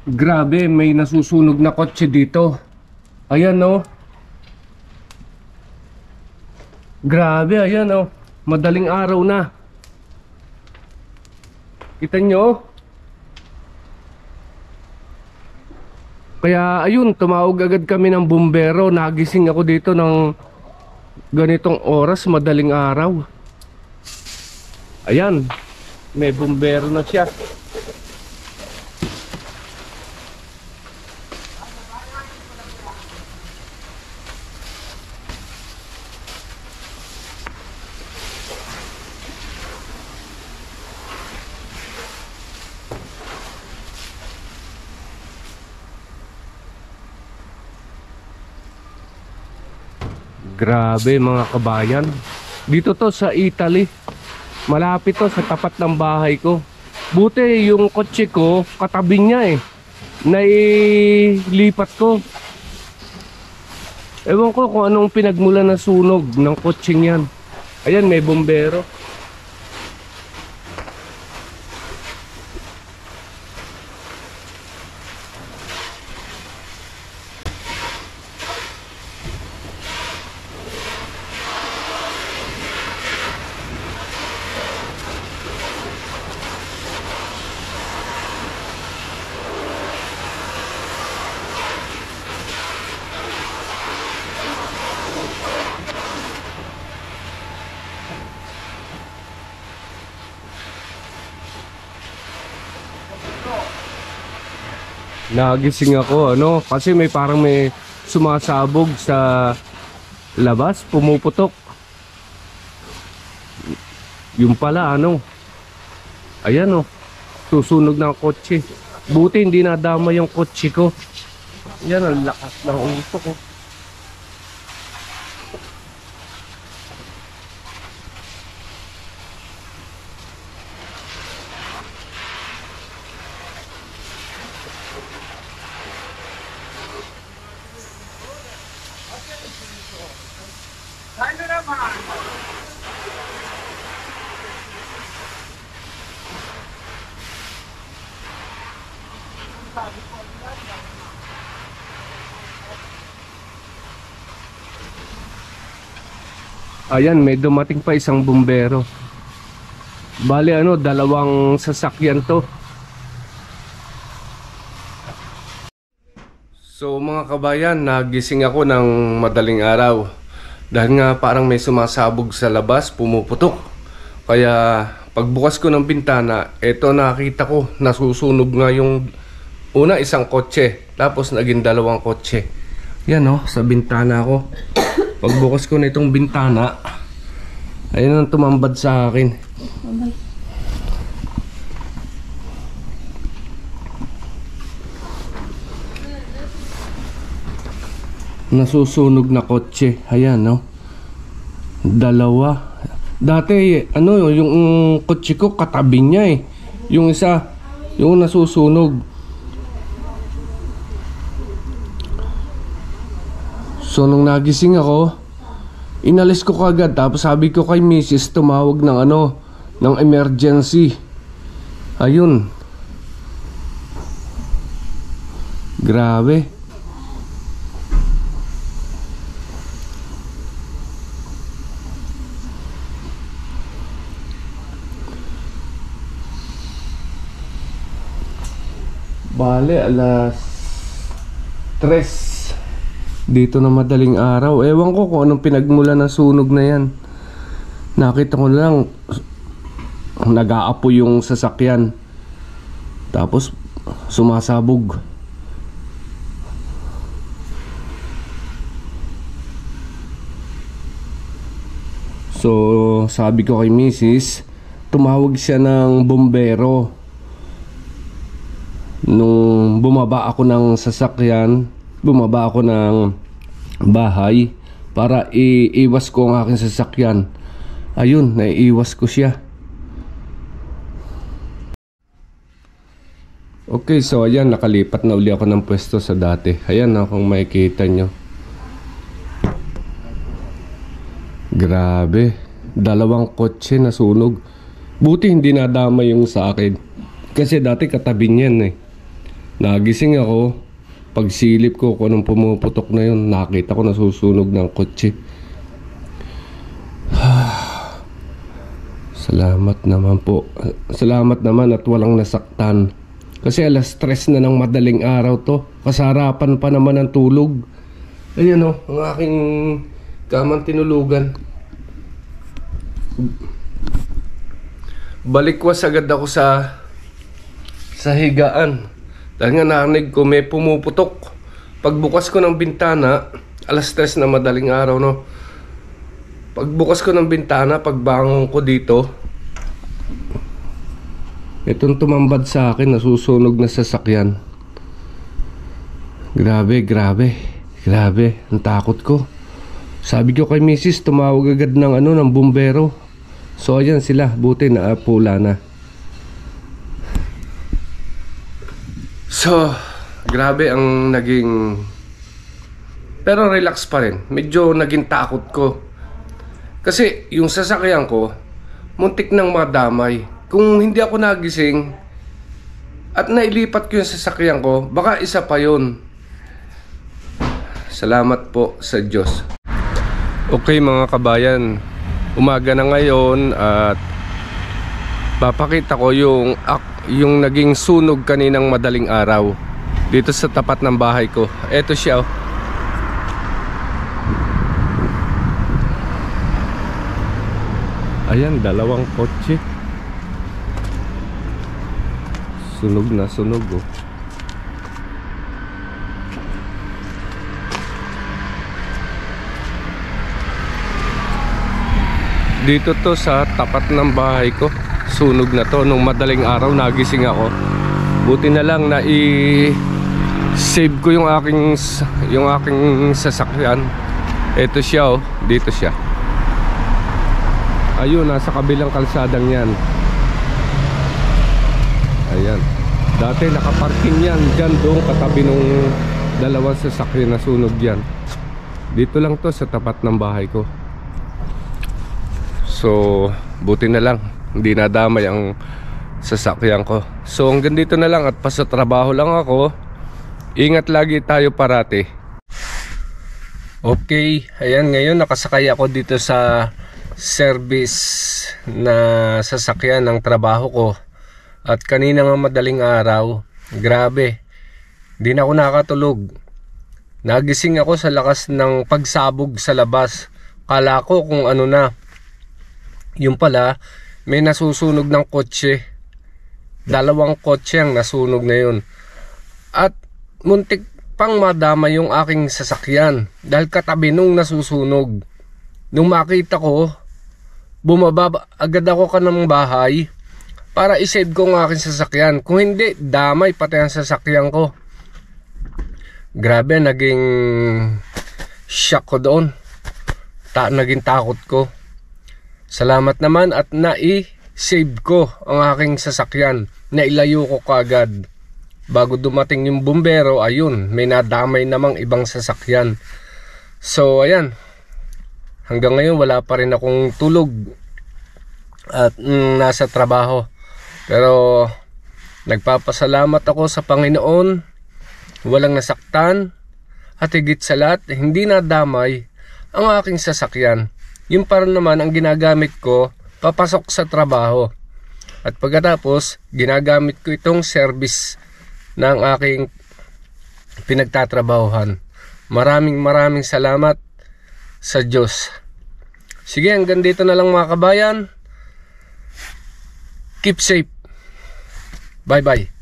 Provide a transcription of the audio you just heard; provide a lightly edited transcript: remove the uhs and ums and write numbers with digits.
Grabe, may nasusunog na kotse dito. Ayan oh. Grabe, ayan oh. Madaling araw na. Kita nyo? Kaya ayun, tumawag agad kami ng bumbero. Nagising ako dito ng ganitong oras, madaling araw. Ayan, may bumbero na siya. Grabe mga kabayan. Dito to sa Italy. Malapit to sa tapat ng bahay ko. Buti yung kotse ko katabi niya eh. Nailipat ko. Ewan ko kung anong pinagmulan na sunog ng kotseng yan. Ayan, may bumbero. Nagising ako kasi parang may sumasabog sa labas, pumuputok. Yung pala ayan susunog ng kotse. Buti hindi nadama yung kotse ko. Yan ang lakas ng usok. Ayan, may dumating pa isang bumbero. Bali dalawang sasakyan to. So mga kabayan, nagising ako ng madaling araw. Dahil nga parang may sumasabog sa labas, pumuputok. Kaya pagbukas ko ng bintana, eto nakita ko, nasusunog nga yung una isang kotse. Tapos naging dalawang kotse. Yan sa bintana ko. Pagbukas ko na itong bintana, ayun ang tumambad sa akin. Nasusunog na kotse. Ayan dalawa. Dati yung kotse ko katabi niya eh. Yung isa, yung nasusunog. So nung nagising ako, inalis ko kagad. Tapos sabi ko kay Mrs. tumawag ng emergency. Ayun. Grabe. Bale, alas 3 dito na madaling araw. Ewan ko kung anong pinagmulan ng sunog na yan. Nakita ko lang nag-aapoy yung sasakyan. Tapos sumasabog. So sabi ko kay Mrs., tumawag siya ng bumbero. Nung bumaba ako ng sasakyan, bumaba ako ng bahay para iiwas ko ang aking sasakyan. Ayun, naiiwas ko siya. Okay, so ayan, nakalipat na uli ako ng pwesto sa dati. Ayan kung makikita nyo. Grabe, dalawang kotse nasunog. Buti hindi nadama yung sa akin, kasi dati katabi niyan eh. Nagising ako. Pagsilip ko kung anong pumuputok na yun, nakita ko nasusunog ng kotse. Salamat naman po. Salamat naman at walang nasaktan. Kasi 3:00 na ng madaling araw to. Kasarapan pa naman ng tulog. Ayan o, ang aking kamang tinulugan. Balikwas agad ako sa higaan. Dahil nga narinig ko may pumuputok. Pagbukas ko ng bintana, 3:00 na madaling araw, no? Pagbukas ko ng bintana, pagbangon ko dito, itong tumambad sa akin, nasusunog na sasakyan. Grabe, grabe. Grabe, ang takot ko. Sabi ko kay Mrs. tumawag agad ng bumbero. So ayan sila, buti na pula na. So, grabe ang naging... Pero relax pa rin. Medyo naging takot ko. Kasi yung sasakyan ko, muntik nang madamay. Kung hindi ako nagising at nailipat ko yung sasakyan ko, baka isa pa yun. Salamat po sa Diyos. Okay mga kabayan, umaga na ngayon at papakita ko yung naging sunog kaninang madaling araw dito sa tapat ng bahay ko. Eto siya oh. Ayan, 2 kotse. Sunog na sunog oh. Dito to sa tapat ng bahay ko. Sunog na to. Nung madaling araw nagising ako. Buti na lang na i-save ko yung aking sasakyan. Ito siya oh. Dito siya. Ayun, nasa kabilang kalsadang yan. Ayan. Dati nakaparking yan dyan doon katabi nung 2 sasakyan na sunog yan. Dito lang to sa tapat ng bahay ko. So, buti na lang hindi nadamay ang sasakyan ko. So, hanggang dito na lang at pasatrabaho lang ako. Ingat lagi tayo parati. Okay, ayan, ngayon nakasakay ako dito sa service na sasakyan ng trabaho ko. At kanina nga madaling araw, grabe, hindi na ako nakatulog. Nagising ako sa lakas ng pagsabog sa labas. Kala ko kung ano na. Yung pala, may nasusunog ng kotse. 2 kotse ang nasunog na yun. At muntik pang madama yung aking sasakyan dahil katabi nung nasusunog. Nung makita ko, bumaba agad ako ng bahay para isave ko ang aking sasakyan. Kung hindi, damay pati ang sasakyan ko. Grabe, naging shock ko doon. Naging takot ko. Salamat naman at nai-save ko ang aking sasakyan. Nailayo ko kaagad. Bago dumating yung bumbero, ayun, may nadamay namang ibang sasakyan. So, ayan. Hanggang ngayon, wala pa rin akong tulog. At nasa trabaho. Pero, nagpapasalamat ako sa Panginoon. Walang nasaktan. At higit sa lahat, hindi nadamay ang aking sasakyan. Yung para naman ang ginagamit ko papasok sa trabaho. At pagkatapos, ginagamit ko itong service ng aking pinagtatrabahuhan. Maraming salamat sa Diyos. Sige, hanggang dito na lang mga kabayan. Keep safe. Bye-bye.